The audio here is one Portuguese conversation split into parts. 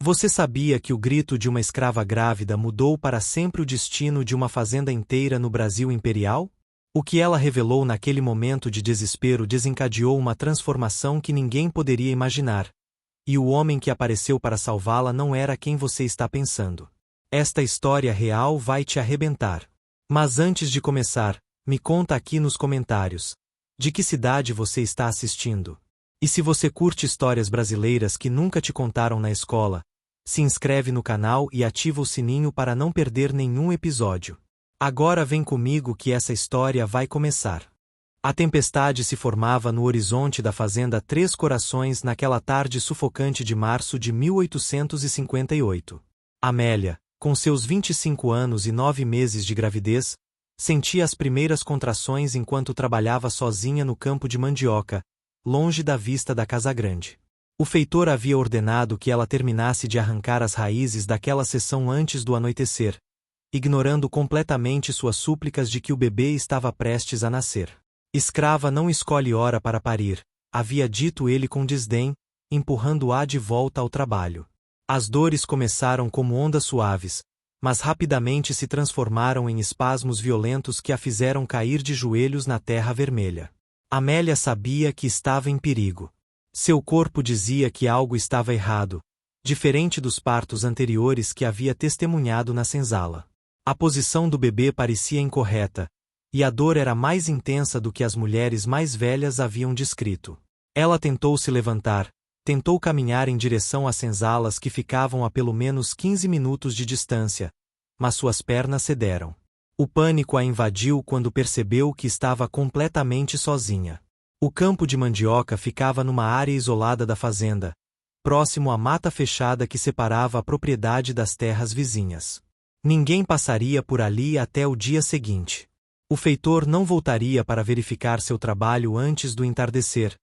Você sabia que o grito de uma escrava grávida mudou para sempre o destino de uma fazenda inteira no Brasil imperial? O que ela revelou naquele momento de desespero desencadeou uma transformação que ninguém poderia imaginar. E o homem que apareceu para salvá-la não era quem você está pensando. Esta história real vai te arrebentar. Mas antes de começar, me conta aqui nos comentários. De que cidade você está assistindo? E se você curte histórias brasileiras que nunca te contaram na escola, se inscreve no canal e ativa o sininho para não perder nenhum episódio. Agora vem comigo que essa história vai começar. A tempestade se formava no horizonte da fazenda Três Corações naquela tarde sufocante de março de 1858. Amélia, com seus 25 anos e 9 meses de gravidez, sentia as primeiras contrações enquanto trabalhava sozinha no campo de mandioca, longe da vista da casa grande. O feitor havia ordenado que ela terminasse de arrancar as raízes daquela seção antes do anoitecer, ignorando completamente suas súplicas de que o bebê estava prestes a nascer. Escrava não escolhe hora para parir, havia dito ele com desdém, empurrando-a de volta ao trabalho. As dores começaram como ondas suaves, mas rapidamente se transformaram em espasmos violentos que a fizeram cair de joelhos na terra vermelha. Amélia sabia que estava em perigo. Seu corpo dizia que algo estava errado, diferente dos partos anteriores que havia testemunhado na senzala. A posição do bebê parecia incorreta, e a dor era mais intensa do que as mulheres mais velhas haviam descrito. Ela tentou se levantar, tentou caminhar em direção às senzalas que ficavam a pelo menos 15 minutos de distância, mas suas pernas cederam. O pânico a invadiu quando percebeu que estava completamente sozinha. O campo de mandioca ficava numa área isolada da fazenda, próximo à mata fechada que separava a propriedade das terras vizinhas. Ninguém passaria por ali até o dia seguinte. O feitor não voltaria para verificar seu trabalho antes do entardecer,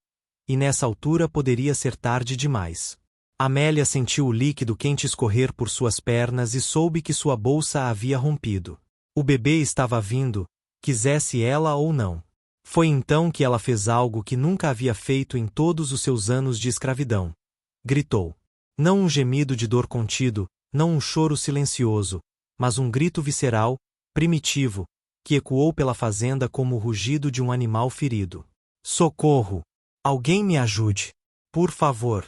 e nessa altura poderia ser tarde demais. Amélia sentiu o líquido quente escorrer por suas pernas e soube que sua bolsa havia rompido. O bebê estava vindo, quisesse ela ou não. Foi então que ela fez algo que nunca havia feito em todos os seus anos de escravidão. Gritou. Não um gemido de dor contido, não um choro silencioso, mas um grito visceral, primitivo, que ecoou pela fazenda como o rugido de um animal ferido. Socorro! Alguém me ajude! Por favor!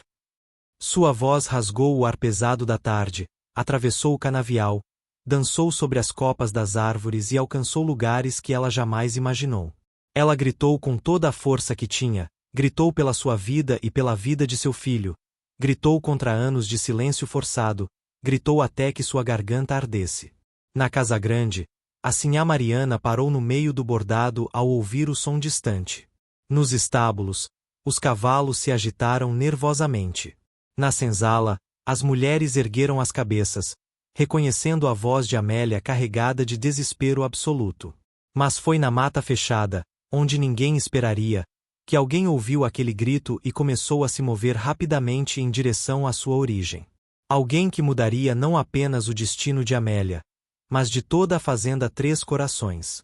Sua voz rasgou o ar pesado da tarde, atravessou o canavial, dançou sobre as copas das árvores e alcançou lugares que ela jamais imaginou. Ela gritou com toda a força que tinha, gritou pela sua vida e pela vida de seu filho, gritou contra anos de silêncio forçado, gritou até que sua garganta ardesse. Na casa grande, a sinhá Mariana parou no meio do bordado ao ouvir o som distante. Nos estábulos, os cavalos se agitaram nervosamente. Na senzala, as mulheres ergueram as cabeças, reconhecendo a voz de Amélia carregada de desespero absoluto. Mas foi na mata fechada, onde ninguém esperaria, que alguém ouviu aquele grito e começou a se mover rapidamente em direção à sua origem. Alguém que mudaria não apenas o destino de Amélia, mas de toda a fazenda Três Corações.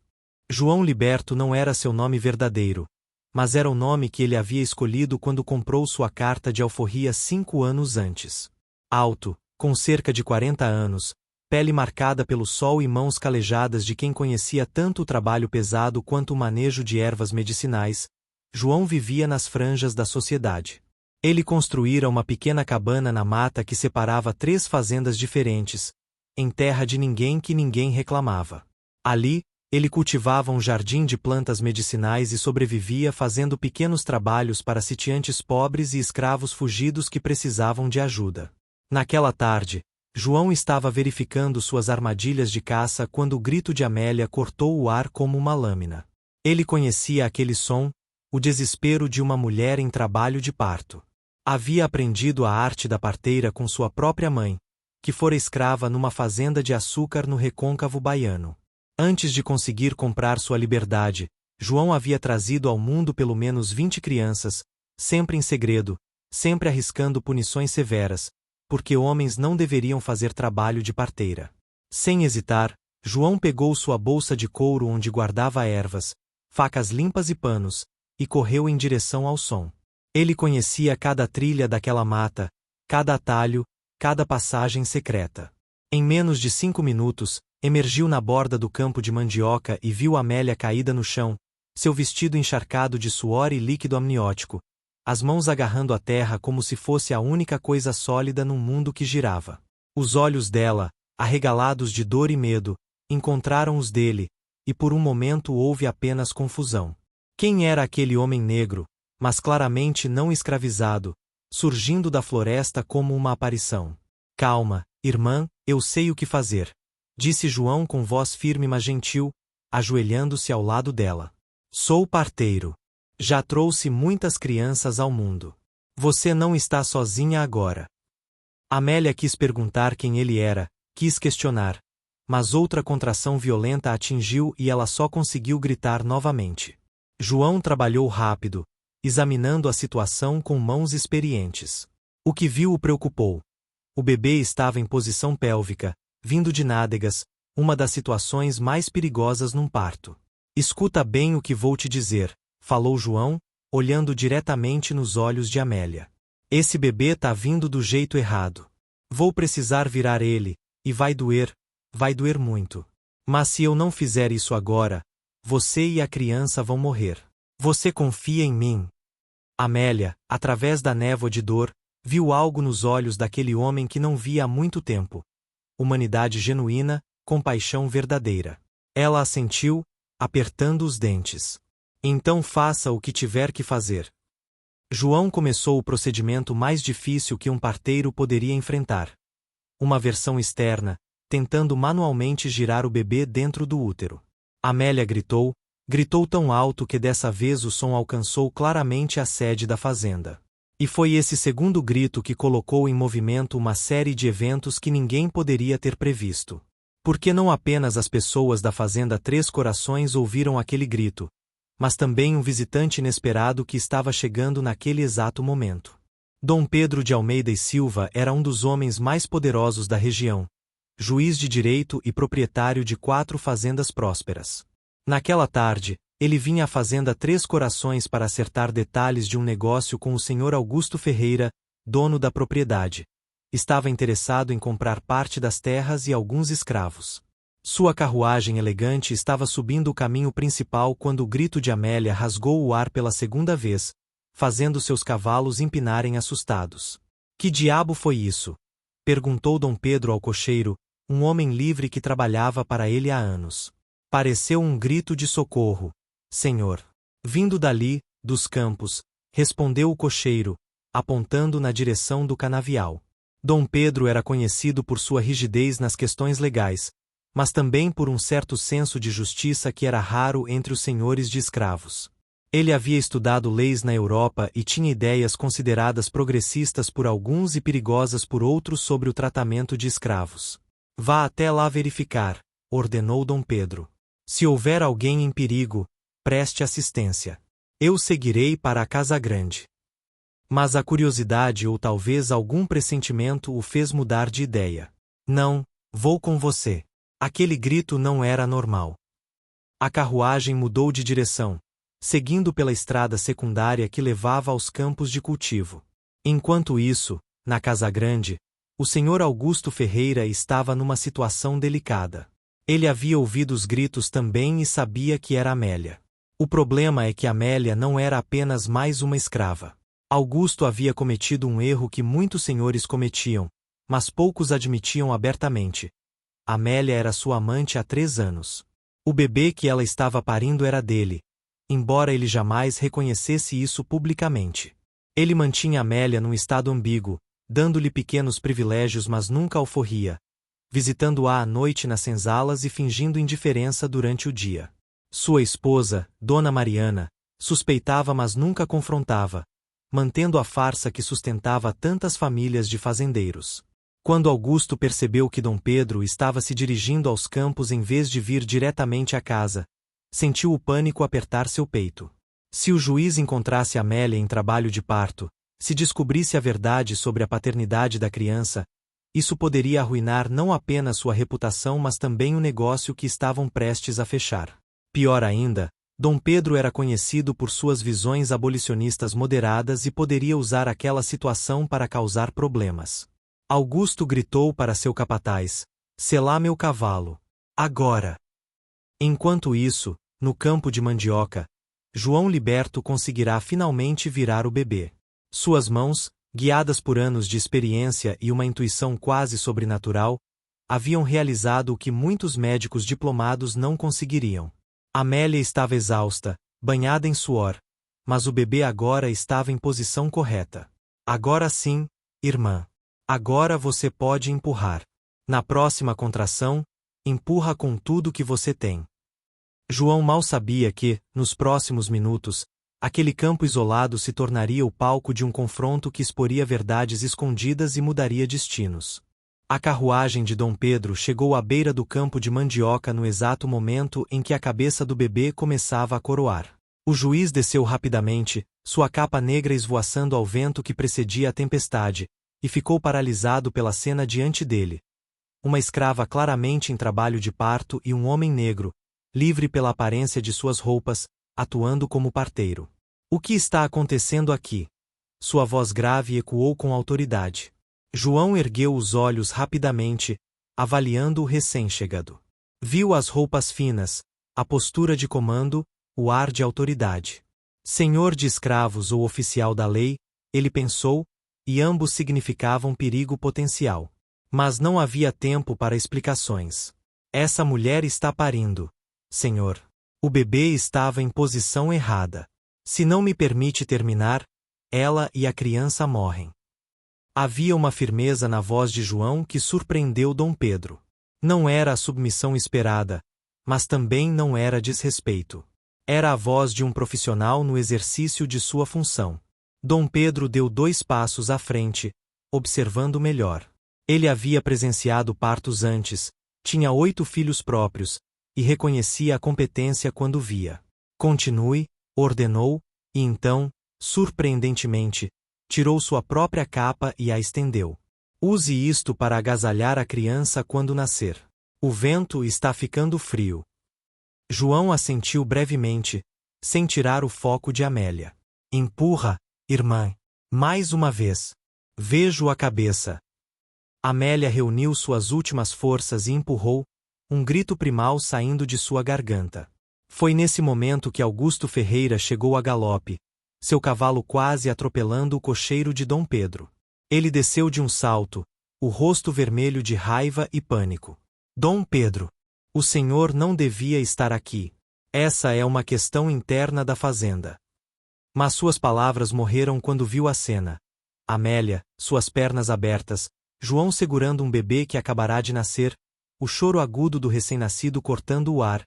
João Liberto não era seu nome verdadeiro, mas era o nome que ele havia escolhido quando comprou sua carta de alforria 5 anos antes. Alto, com cerca de 40 anos, pele marcada pelo sol e mãos calejadas de quem conhecia tanto o trabalho pesado quanto o manejo de ervas medicinais, João vivia nas franjas da sociedade. Ele construíra uma pequena cabana na mata que separava 3 fazendas diferentes, em terra de ninguém que ninguém reclamava. Ali, ele cultivava um jardim de plantas medicinais e sobrevivia fazendo pequenos trabalhos para sitiantes pobres e escravos fugidos que precisavam de ajuda. Naquela tarde, João estava verificando suas armadilhas de caça quando o grito de Amélia cortou o ar como uma lâmina. Ele conhecia aquele som, o desespero de uma mulher em trabalho de parto. Havia aprendido a arte da parteira com sua própria mãe, que fora escrava numa fazenda de açúcar no recôncavo baiano. Antes de conseguir comprar sua liberdade, João havia trazido ao mundo pelo menos 20 crianças, sempre em segredo, sempre arriscando punições severas, porque homens não deveriam fazer trabalho de parteira. Sem hesitar, João pegou sua bolsa de couro onde guardava ervas, facas limpas e panos, e correu em direção ao som. Ele conhecia cada trilha daquela mata, cada atalho, cada passagem secreta. Em menos de 5 minutos, emergiu na borda do campo de mandioca e viu Amélia caída no chão, seu vestido encharcado de suor e líquido amniótico, as mãos agarrando a terra como se fosse a única coisa sólida num mundo que girava. Os olhos dela, arregalados de dor e medo, encontraram os dele, e por um momento houve apenas confusão. Quem era aquele homem negro, mas claramente não escravizado, surgindo da floresta como uma aparição? Calma, irmã, eu sei o que fazer, disse João com voz firme mas gentil, ajoelhando-se ao lado dela. Sou parteiro. Já trouxe muitas crianças ao mundo. Você não está sozinha agora. Amélia quis perguntar quem ele era, quis questionar, mas outra contração violenta a atingiu e ela só conseguiu gritar novamente. João trabalhou rápido, examinando a situação com mãos experientes. O que viu o preocupou. O bebê estava em posição pélvica, vindo de nádegas, uma das situações mais perigosas num parto. Escuta bem o que vou te dizer, falou João, olhando diretamente nos olhos de Amélia. Esse bebê tá vindo do jeito errado. Vou precisar virar ele, e vai doer muito. Mas se eu não fizer isso agora, você e a criança vão morrer. Você confia em mim? Amélia, através da névoa de dor, viu algo nos olhos daquele homem que não via há muito tempo. Humanidade genuína, compaixão verdadeira. Ela assentiu, apertando os dentes. Então faça o que tiver que fazer. João começou o procedimento mais difícil que um parteiro poderia enfrentar. Uma versão externa, tentando manualmente girar o bebê dentro do útero. Amélia gritou tão alto que dessa vez o som alcançou claramente a sede da fazenda. E foi esse segundo grito que colocou em movimento uma série de eventos que ninguém poderia ter previsto. Porque não apenas as pessoas da fazenda Três Corações ouviram aquele grito, mas também um visitante inesperado que estava chegando naquele exato momento. Dom Pedro de Almeida e Silva era um dos homens mais poderosos da região, juiz de direito e proprietário de 4 fazendas prósperas. Naquela tarde, ele vinha à fazenda Três Corações para acertar detalhes de um negócio com o senhor Augusto Ferreira, dono da propriedade. Estava interessado em comprar parte das terras e alguns escravos. Sua carruagem elegante estava subindo o caminho principal quando o grito de Amélia rasgou o ar pela segunda vez, fazendo seus cavalos empinarem assustados. Que diabo foi isso? Perguntou Dom Pedro ao cocheiro, um homem livre que trabalhava para ele há anos. Pareceu um grito de socorro, senhor. Vindo dali, dos campos, respondeu o cocheiro, apontando na direção do canavial. Dom Pedro era conhecido por sua rigidez nas questões legais, mas também por um certo senso de justiça que era raro entre os senhores de escravos. Ele havia estudado leis na Europa e tinha ideias consideradas progressistas por alguns e perigosas por outros sobre o tratamento de escravos. Vá até lá verificar, ordenou Dom Pedro. Se houver alguém em perigo, preste assistência. Eu seguirei para a Casa Grande. Mas a curiosidade ou talvez algum pressentimento o fez mudar de ideia. Não, vou com você. Aquele grito não era normal. A carruagem mudou de direção, seguindo pela estrada secundária que levava aos campos de cultivo. Enquanto isso, na Casa Grande, o senhor Augusto Ferreira estava numa situação delicada. Ele havia ouvido os gritos também e sabia que era Amélia. O problema é que Amélia não era apenas mais uma escrava. Augusto havia cometido um erro que muitos senhores cometiam, mas poucos admitiam abertamente. Amélia era sua amante há 3 anos. O bebê que ela estava parindo era dele, embora ele jamais reconhecesse isso publicamente. Ele mantinha Amélia num estado ambíguo, dando-lhe pequenos privilégios mas nunca alforria, visitando-a à noite nas senzalas e fingindo indiferença durante o dia. Sua esposa, Dona Mariana, suspeitava mas nunca confrontava, mantendo a farsa que sustentava tantas famílias de fazendeiros. Quando Augusto percebeu que Dom Pedro estava se dirigindo aos campos em vez de vir diretamente à casa, sentiu o pânico apertar seu peito. Se o juiz encontrasse Amélia em trabalho de parto, se descobrisse a verdade sobre a paternidade da criança, isso poderia arruinar não apenas sua reputação mas também o negócio que estavam prestes a fechar. Pior ainda, Dom Pedro era conhecido por suas visões abolicionistas moderadas e poderia usar aquela situação para causar problemas. Augusto gritou para seu capataz: selá meu cavalo. Agora! Enquanto isso, no campo de mandioca, João Liberto conseguirá finalmente virar o bebê. Suas mãos, guiadas por anos de experiência e uma intuição quase sobrenatural, haviam realizado o que muitos médicos diplomados não conseguiriam. Amélia estava exausta, banhada em suor, mas o bebê agora estava em posição correta. Agora sim, irmã. Agora você pode empurrar. Na próxima contração, empurra com tudo que você tem. João mal sabia que, nos próximos minutos, aquele campo isolado se tornaria o palco de um confronto que exporia verdades escondidas e mudaria destinos. A carruagem de Dom Pedro chegou à beira do campo de mandioca no exato momento em que a cabeça do bebê começava a coroar. O juiz desceu rapidamente, sua capa negra esvoaçando ao vento que precedia a tempestade, e ficou paralisado pela cena diante dele. Uma escrava claramente em trabalho de parto e um homem negro, livre pela aparência de suas roupas, atuando como parteiro. O que está acontecendo aqui? Sua voz grave ecoou com autoridade. João ergueu os olhos rapidamente, avaliando o recém-chegado. Viu as roupas finas, a postura de comando, o ar de autoridade. Senhor de escravos ou oficial da lei, ele pensou, e ambos significavam perigo potencial. Mas não havia tempo para explicações. Essa mulher está parindo. Senhor. O bebê estava em posição errada. Se não me permite terminar, ela e a criança morrem. Havia uma firmeza na voz de João que surpreendeu Dom Pedro. Não era a submissão esperada, mas também não era desrespeito. Era a voz de um profissional no exercício de sua função. Dom Pedro deu 2 passos à frente, observando melhor. Ele havia presenciado partos antes, tinha 8 filhos próprios, e reconhecia a competência quando via. Continue, ordenou, e então, surpreendentemente, tirou sua própria capa e a estendeu. Use isto para agasalhar a criança quando nascer. O vento está ficando frio. João assentiu brevemente, sem tirar o foco de Amélia. Empurra, irmã. Mais uma vez. Vejo a cabeça. Amélia reuniu suas últimas forças e empurrou, um grito primal saindo de sua garganta. Foi nesse momento que Augusto Ferreira chegou a galope, seu cavalo quase atropelando o cocheiro de Dom Pedro. Ele desceu de um salto, o rosto vermelho de raiva e pânico. Dom Pedro, o senhor não devia estar aqui. Essa é uma questão interna da fazenda. Mas suas palavras morreram quando viu a cena. Amélia, suas pernas abertas, João segurando um bebê que acabará de nascer, o choro agudo do recém-nascido cortando o ar,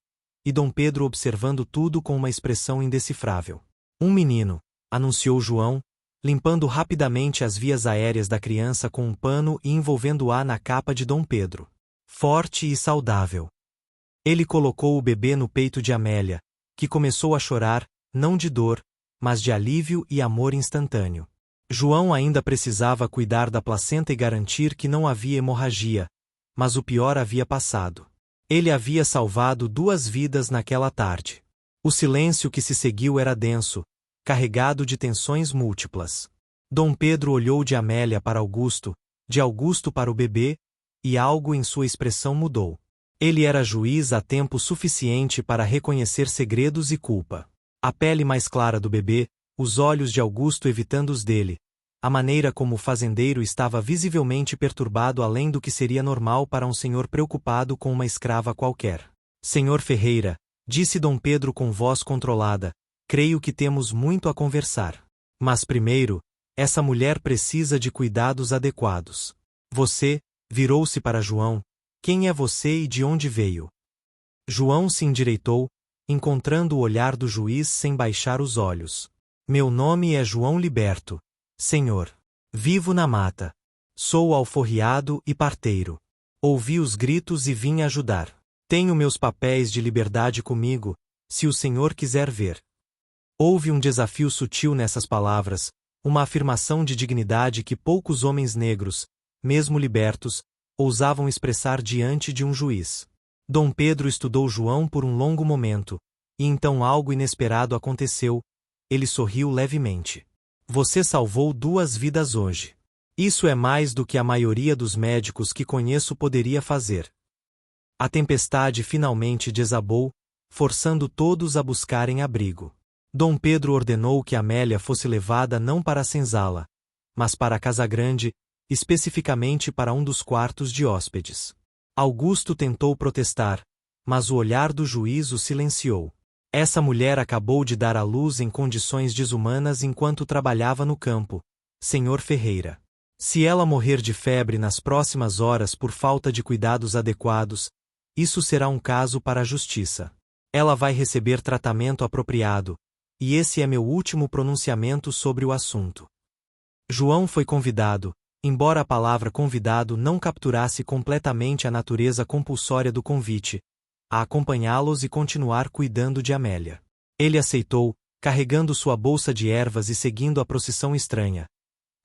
e Dom Pedro observando tudo com uma expressão indecifrável. Um menino, anunciou João, limpando rapidamente as vias aéreas da criança com um pano e envolvendo-a na capa de Dom Pedro. Forte e saudável. Ele colocou o bebê no peito de Amélia, que começou a chorar, não de dor, mas de alívio e amor instantâneo. João ainda precisava cuidar da placenta e garantir que não havia hemorragia, mas o pior havia passado. Ele havia salvado 2 vidas naquela tarde. O silêncio que se seguiu era denso, carregado de tensões múltiplas. Dom Pedro olhou de Amélia para Augusto, de Augusto para o bebê, e algo em sua expressão mudou. Ele era juiz há tempo suficiente para reconhecer segredos e culpa. A pele mais clara do bebê, os olhos de Augusto evitando os dele, a maneira como o fazendeiro estava visivelmente perturbado além do que seria normal para um senhor preocupado com uma escrava qualquer. Senhor Ferreira, disse Dom Pedro com voz controlada, creio que temos muito a conversar. Mas primeiro, essa mulher precisa de cuidados adequados. Você, virou-se para João, quem é você e de onde veio? João se endireitou, encontrando o olhar do juiz sem baixar os olhos. Meu nome é João Liberto, senhor. Vivo na mata. Sou alforriado e parteiro. Ouvi os gritos e vim ajudar. Tenho meus papéis de liberdade comigo, se o senhor quiser ver. Houve um desafio sutil nessas palavras, uma afirmação de dignidade que poucos homens negros, mesmo libertos, ousavam expressar diante de um juiz. Dom Pedro estudou João por um longo momento, e então algo inesperado aconteceu. Ele sorriu levemente. Você salvou 2 vidas hoje. Isso é mais do que a maioria dos médicos que conheço poderia fazer. A tempestade finalmente desabou, forçando todos a buscarem abrigo. Dom Pedro ordenou que Amélia fosse levada não para a senzala, mas para a casa grande, especificamente para um dos quartos de hóspedes. Augusto tentou protestar, mas o olhar do juiz o silenciou. Essa mulher acabou de dar à luz em condições desumanas enquanto trabalhava no campo, Senhor Ferreira. Se ela morrer de febre nas próximas horas por falta de cuidados adequados, isso será um caso para a justiça. Ela vai receber tratamento apropriado, e esse é meu último pronunciamento sobre o assunto. João foi convidado, embora a palavra convidado não capturasse completamente a natureza compulsória do convite, a acompanhá-los e continuar cuidando de Amélia. Ele aceitou, carregando sua bolsa de ervas e seguindo a procissão estranha.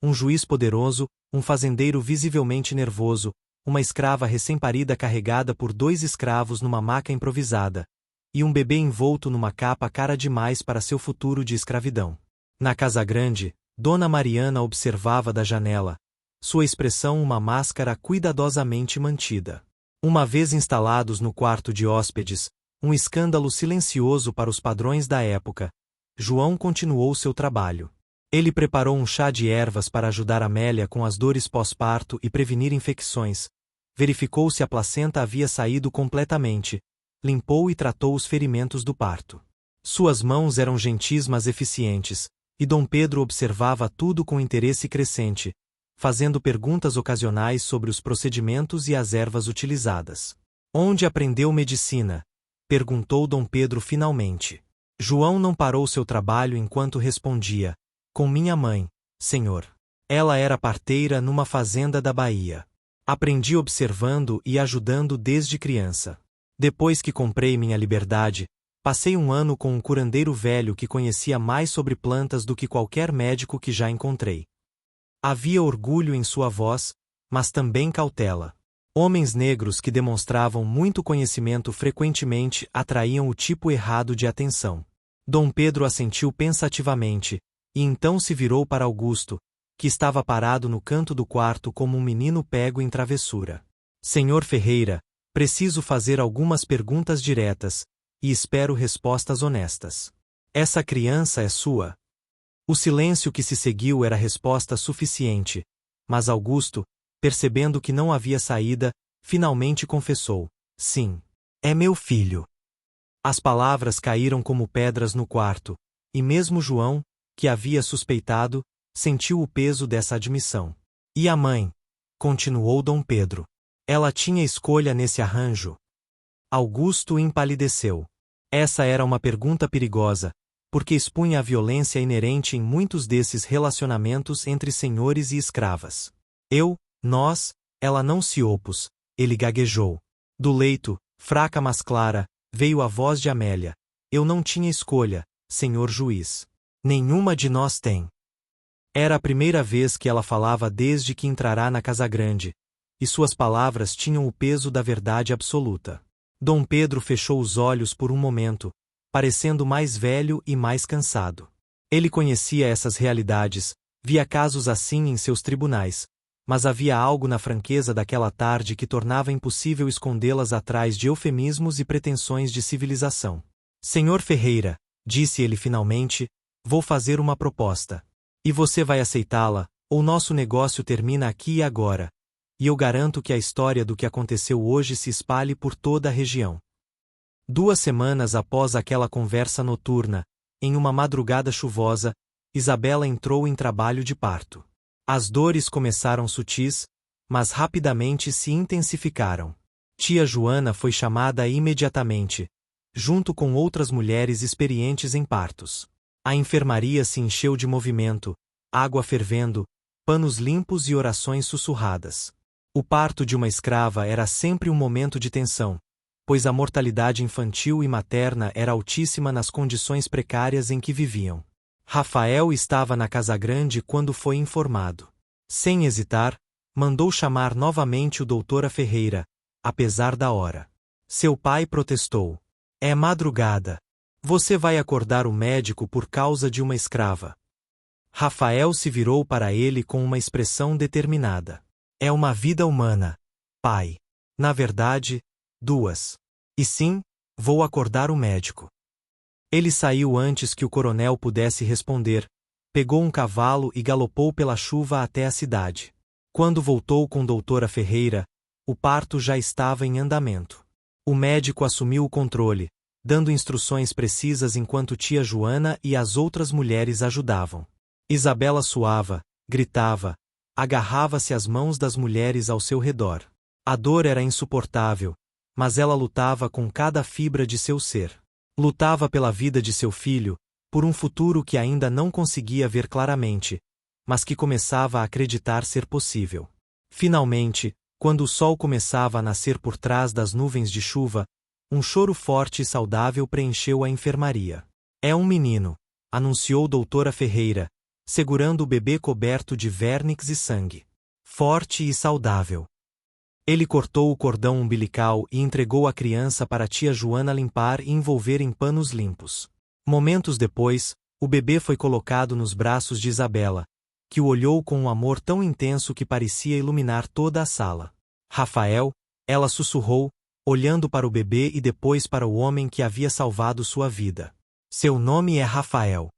Um juiz poderoso, um fazendeiro visivelmente nervoso, uma escrava recém-parida carregada por 2 escravos numa maca improvisada, e um bebê envolto numa capa cara demais para seu futuro de escravidão. Na casa grande, Dona Mariana observava da janela, sua expressão uma máscara cuidadosamente mantida. Uma vez instalados no quarto de hóspedes, um escândalo silencioso para os padrões da época, João continuou seu trabalho. Ele preparou um chá de ervas para ajudar Amélia com as dores pós-parto e prevenir infecções, verificou se a placenta havia saído completamente, limpou e tratou os ferimentos do parto. Suas mãos eram gentis mas eficientes, e Dom Pedro observava tudo com interesse crescente, fazendo perguntas ocasionais sobre os procedimentos e as ervas utilizadas. Onde aprendeu medicina? Perguntou Dom Pedro finalmente. João não parou seu trabalho enquanto respondia: com minha mãe, senhor. Ela era parteira numa fazenda da Bahia. Aprendi observando e ajudando desde criança. Depois que comprei minha liberdade, passei um ano com um curandeiro velho que conhecia mais sobre plantas do que qualquer médico que já encontrei. Havia orgulho em sua voz, mas também cautela. Homens negros que demonstravam muito conhecimento frequentemente atraíam o tipo errado de atenção. Dom Pedro assentiu pensativamente, e então se virou para Augusto, que estava parado no canto do quarto como um menino pego em travessura. Senhor Ferreira, preciso fazer algumas perguntas diretas, e espero respostas honestas. Essa criança é sua? O silêncio que se seguiu era resposta suficiente, mas Augusto, percebendo que não havia saída, finalmente confessou: sim, é meu filho. As palavras caíram como pedras no quarto, e mesmo João, que havia suspeitado, sentiu o peso dessa admissão. E a mãe? Continuou Dom Pedro. Ela tinha escolha nesse arranjo? Augusto empalideceu. Essa era uma pergunta perigosa, porque expunha a violência inerente em muitos desses relacionamentos entre senhores e escravas. Nós, ela não se opôs, ele gaguejou. Do leito, fraca mas clara, veio a voz de Amélia. Eu não tinha escolha, senhor juiz. Nenhuma de nós tem. Era a primeira vez que ela falava desde que entrará na casa grande, e suas palavras tinham o peso da verdade absoluta. Dom Pedro fechou os olhos por um momento, parecendo mais velho e mais cansado. Ele conhecia essas realidades, via casos assim em seus tribunais, mas havia algo na franqueza daquela tarde que tornava impossível escondê-las atrás de eufemismos e pretensões de civilização. Senhor Ferreira, disse ele finalmente, vou fazer uma proposta. E você vai aceitá-la, ou nosso negócio termina aqui e agora, e eu garanto que a história do que aconteceu hoje se espalhe por toda a região. 2 semanas após aquela conversa noturna, em uma madrugada chuvosa, Isabela entrou em trabalho de parto. As dores começaram sutis, mas rapidamente se intensificaram. Tia Joana foi chamada imediatamente, junto com outras mulheres experientes em partos. A enfermaria se encheu de movimento, água fervendo, panos limpos e orações sussurradas. O parto de uma escrava era sempre um momento de tensão, pois a mortalidade infantil e materna era altíssima nas condições precárias em que viviam. Rafael estava na casa grande quando foi informado. Sem hesitar, mandou chamar novamente o doutora Ferreira, apesar da hora. Seu pai protestou. É madrugada. Você vai acordar o médico por causa de uma escrava. Rafael se virou para ele com uma expressão determinada. É uma vida humana, pai. Na verdade, duas. E sim, vou acordar o médico. Ele saiu antes que o coronel pudesse responder, pegou um cavalo e galopou pela chuva até a cidade. Quando voltou com doutora Ferreira, o parto já estava em andamento. O médico assumiu o controle, dando instruções precisas enquanto tia Joana e as outras mulheres ajudavam. Isabela suava, gritava, agarrava-se às mãos das mulheres ao seu redor. A dor era insuportável, mas ela lutava com cada fibra de seu ser. Lutava pela vida de seu filho, por um futuro que ainda não conseguia ver claramente, mas que começava a acreditar ser possível. Finalmente, quando o sol começava a nascer por trás das nuvens de chuva, um choro forte e saudável preencheu a enfermaria. É um menino, anunciou doutora Ferreira, segurando o bebê coberto de vernix e sangue. Forte e saudável. Ele cortou o cordão umbilical e entregou a criança para tia Joana limpar e envolver em panos limpos. Momentos depois, o bebê foi colocado nos braços de Isabela, que o olhou com um amor tão intenso que parecia iluminar toda a sala. Rafael, ela sussurrou, olhando para o bebê e depois para o homem que havia salvado sua vida. Seu nome é Rafael.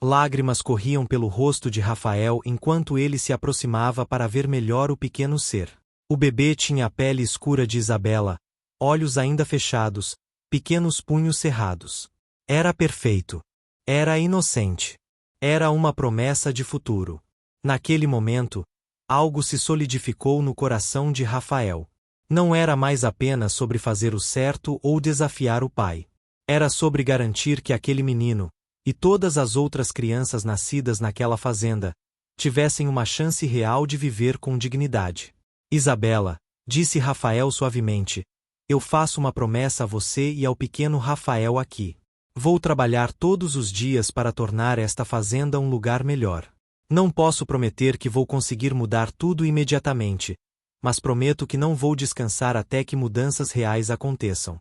Lágrimas corriam pelo rosto de Rafael enquanto ele se aproximava para ver melhor o pequeno ser. O bebê tinha a pele escura de Isabela, olhos ainda fechados, pequenos punhos cerrados. Era perfeito. Era inocente. Era uma promessa de futuro. Naquele momento, algo se solidificou no coração de Rafael. Não era mais apenas sobre fazer o certo ou desafiar o pai. Era sobre garantir que aquele menino, e todas as outras crianças nascidas naquela fazenda, tivessem uma chance real de viver com dignidade. Isabela, disse Rafael suavemente, eu faço uma promessa a você e ao pequeno Rafael aqui. Vou trabalhar todos os dias para tornar esta fazenda um lugar melhor. Não posso prometer que vou conseguir mudar tudo imediatamente, mas prometo que não vou descansar até que mudanças reais aconteçam.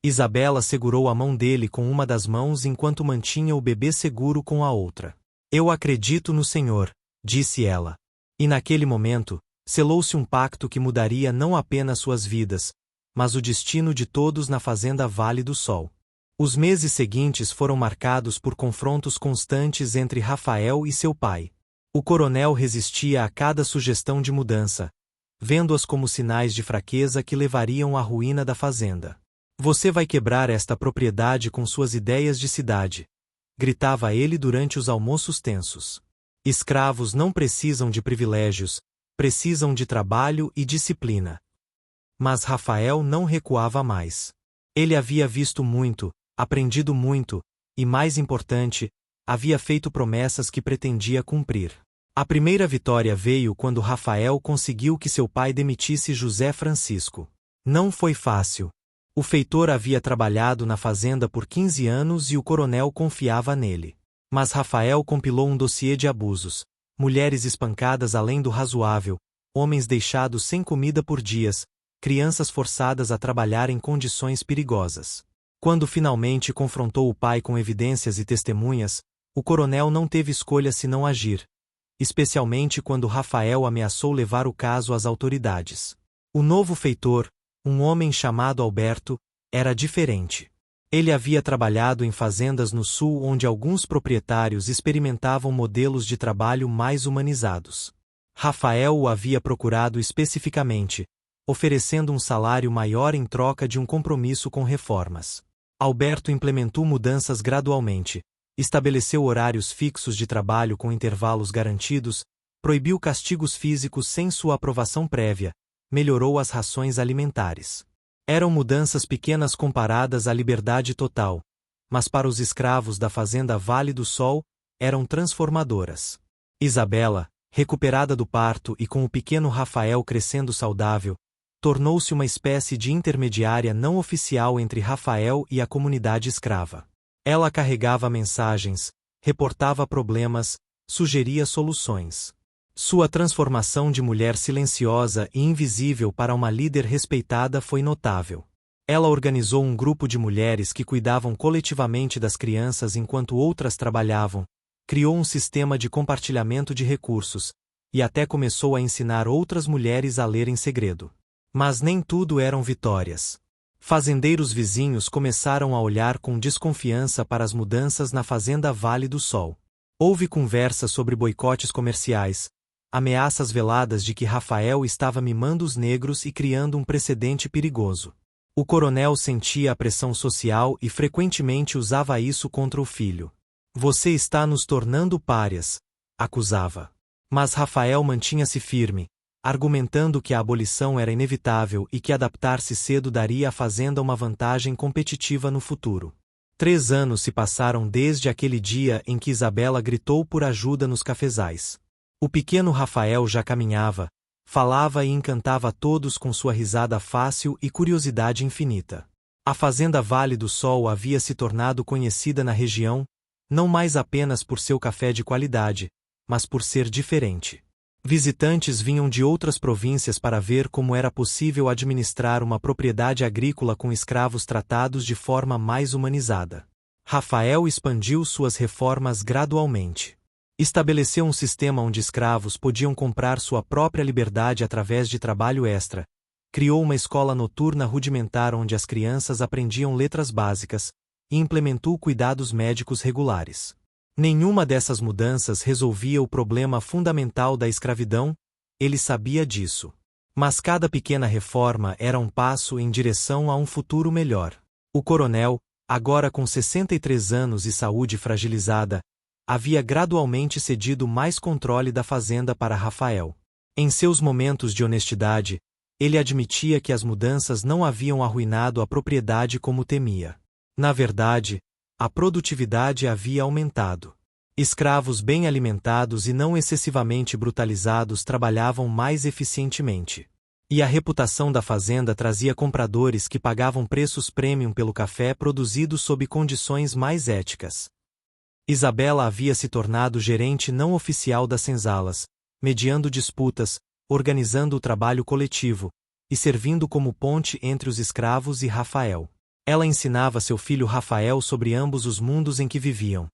Isabela segurou a mão dele com uma das mãos enquanto mantinha o bebê seguro com a outra. Eu acredito no Senhor, disse ela. E naquele momento, selou-se um pacto que mudaria não apenas suas vidas, mas o destino de todos na fazenda Vale do Sol. Os meses seguintes foram marcados por confrontos constantes entre Rafael e seu pai. O coronel resistia a cada sugestão de mudança, vendo-as como sinais de fraqueza que levariam à ruína da fazenda. Você vai quebrar esta propriedade com suas ideias de cidade, gritava ele durante os almoços tensos. Escravos não precisam de privilégios, precisam de trabalho e disciplina. Mas Rafael não recuava mais. Ele havia visto muito, aprendido muito, e mais importante, havia feito promessas que pretendia cumprir. A primeira vitória veio quando Rafael conseguiu que seu pai demitisse José Francisco. Não foi fácil. O feitor havia trabalhado na fazenda por 15 anos e o coronel confiava nele. Mas Rafael compilou um dossiê de abusos, mulheres espancadas além do razoável, homens deixados sem comida por dias, crianças forçadas a trabalhar em condições perigosas. Quando finalmente confrontou o pai com evidências e testemunhas, o coronel não teve escolha senão agir, especialmente quando Rafael ameaçou levar o caso às autoridades. O novo feitor, um homem chamado Alberto, era diferente. Ele havia trabalhado em fazendas no sul onde alguns proprietários experimentavam modelos de trabalho mais humanizados. Rafael o havia procurado especificamente, oferecendo um salário maior em troca de um compromisso com reformas. Alberto implementou mudanças gradualmente, estabeleceu horários fixos de trabalho com intervalos garantidos, proibiu castigos físicos sem sua aprovação prévia, melhorou as rações alimentares. Eram mudanças pequenas comparadas à liberdade total, mas para os escravos da fazenda Vale do Sol, eram transformadoras. Isabela, recuperada do parto e com o pequeno Rafael crescendo saudável, tornou-se uma espécie de intermediária não oficial entre Rafael e a comunidade escrava. Ela carregava mensagens, reportava problemas, sugeria soluções. Sua transformação de mulher silenciosa e invisível para uma líder respeitada foi notável. Ela organizou um grupo de mulheres que cuidavam coletivamente das crianças enquanto outras trabalhavam, criou um sistema de compartilhamento de recursos, e até começou a ensinar outras mulheres a ler em segredo. Mas nem tudo eram vitórias. Fazendeiros vizinhos começaram a olhar com desconfiança para as mudanças na fazenda Vale do Sol. Houve conversas sobre boicotes comerciais, ameaças veladas de que Rafael estava mimando os negros e criando um precedente perigoso. O coronel sentia a pressão social e frequentemente usava isso contra o filho. Você está nos tornando párias, acusava. Mas Rafael mantinha-se firme, argumentando que a abolição era inevitável e que adaptar-se cedo daria à fazenda uma vantagem competitiva no futuro. 3 anos se passaram desde aquele dia em que Isabela gritou por ajuda nos cafezais. O pequeno Rafael já caminhava, falava e encantava todos com sua risada fácil e curiosidade infinita. A fazenda Vale do Sol havia se tornado conhecida na região, não mais apenas por seu café de qualidade, mas por ser diferente. Visitantes vinham de outras províncias para ver como era possível administrar uma propriedade agrícola com escravos tratados de forma mais humanizada. Rafael expandiu suas reformas gradualmente. Estabeleceu um sistema onde escravos podiam comprar sua própria liberdade através de trabalho extra. Criou uma escola noturna rudimentar onde as crianças aprendiam letras básicas, e implementou cuidados médicos regulares. Nenhuma dessas mudanças resolvia o problema fundamental da escravidão, ele sabia disso. Mas cada pequena reforma era um passo em direção a um futuro melhor. O coronel, agora com 63 anos e saúde fragilizada, havia gradualmente cedido mais controle da fazenda para Rafael. Em seus momentos de honestidade, ele admitia que as mudanças não haviam arruinado a propriedade como temia. Na verdade, a produtividade havia aumentado. Escravos bem alimentados e não excessivamente brutalizados trabalhavam mais eficientemente. E a reputação da fazenda trazia compradores que pagavam preços premium pelo café produzido sob condições mais éticas. Isabela havia se tornado gerente não oficial das senzalas, mediando disputas, organizando o trabalho coletivo, e servindo como ponte entre os escravos e Rafael. Ela ensinava seu filho Rafael sobre ambos os mundos em que viviam.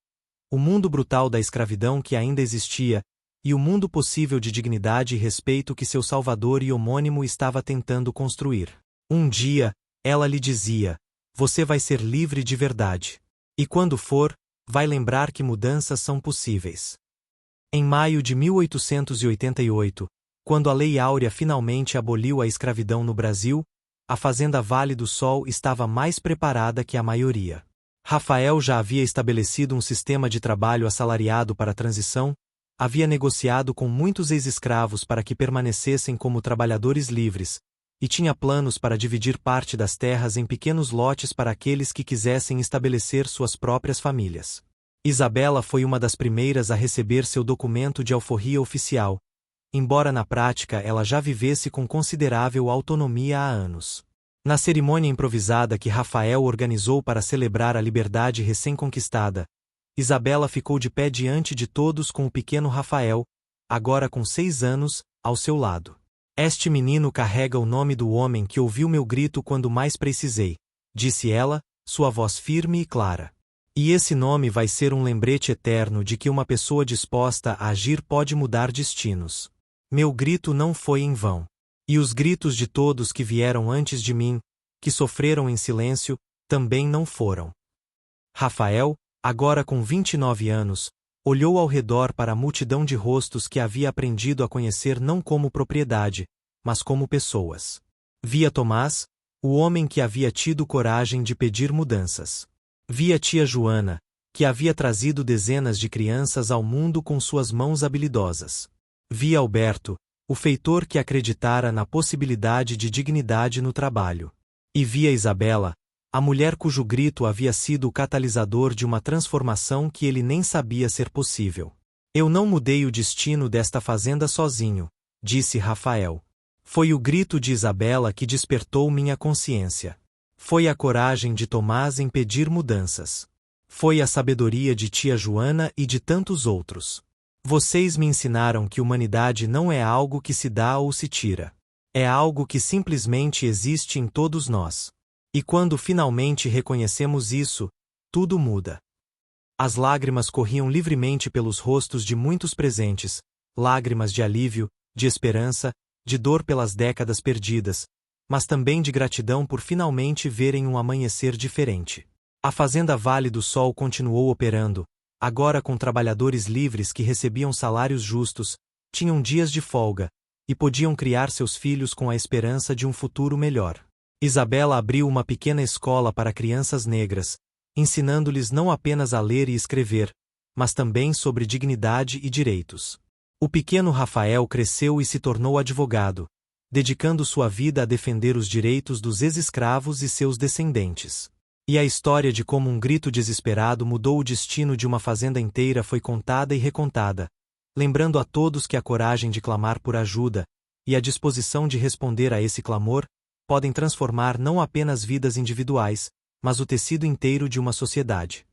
O mundo brutal da escravidão que ainda existia, e o mundo possível de dignidade e respeito que seu salvador e homônimo estava tentando construir. Um dia, ela lhe dizia: "Você vai ser livre de verdade. E quando for, vai lembrar que mudanças são possíveis." Em maio de 1888, quando a Lei Áurea finalmente aboliu a escravidão no Brasil, a fazenda Vale do Sol estava mais preparada que a maioria. Rafael já havia estabelecido um sistema de trabalho assalariado para a transição, havia negociado com muitos ex-escravos para que permanecessem como trabalhadores livres, e tinha planos para dividir parte das terras em pequenos lotes para aqueles que quisessem estabelecer suas próprias famílias. Isabela foi uma das primeiras a receber seu documento de alforria oficial, embora na prática ela já vivesse com considerável autonomia há anos. Na cerimônia improvisada que Rafael organizou para celebrar a liberdade recém-conquistada, Isabela ficou de pé diante de todos com o pequeno Rafael, agora com 6 anos, ao seu lado. "Este menino carrega o nome do homem que ouviu meu grito quando mais precisei", disse ela, sua voz firme e clara. "E esse nome vai ser um lembrete eterno de que uma pessoa disposta a agir pode mudar destinos. Meu grito não foi em vão. E os gritos de todos que vieram antes de mim, que sofreram em silêncio, também não foram." Rafael, agora com 29 anos, olhou ao redor para a multidão de rostos que havia aprendido a conhecer não como propriedade, mas como pessoas. Via Tomás, o homem que havia tido coragem de pedir mudanças. Via tia Joana, que havia trazido dezenas de crianças ao mundo com suas mãos habilidosas. Via Alberto, o feitor que acreditara na possibilidade de dignidade no trabalho. E via Isabela, a mulher cujo grito havia sido o catalisador de uma transformação que ele nem sabia ser possível. "Eu não mudei o destino desta fazenda sozinho", disse Rafael. "Foi o grito de Isabela que despertou minha consciência. Foi a coragem de Tomás em pedir mudanças. Foi a sabedoria de tia Joana e de tantos outros. Vocês me ensinaram que humanidade não é algo que se dá ou se tira. É algo que simplesmente existe em todos nós. E quando finalmente reconhecemos isso, tudo muda." As lágrimas corriam livremente pelos rostos de muitos presentes, lágrimas de alívio, de esperança, de dor pelas décadas perdidas, mas também de gratidão por finalmente verem um amanhecer diferente. A Fazenda Vale do Sol continuou operando, agora com trabalhadores livres que recebiam salários justos, tinham dias de folga, e podiam criar seus filhos com a esperança de um futuro melhor. Isabela abriu uma pequena escola para crianças negras, ensinando-lhes não apenas a ler e escrever, mas também sobre dignidade e direitos. O pequeno Rafael cresceu e se tornou advogado, dedicando sua vida a defender os direitos dos ex-escravos e seus descendentes. E a história de como um grito desesperado mudou o destino de uma fazenda inteira foi contada e recontada, lembrando a todos que a coragem de clamar por ajuda, e a disposição de responder a esse clamor, podem transformar não apenas vidas individuais, mas o tecido inteiro de uma sociedade.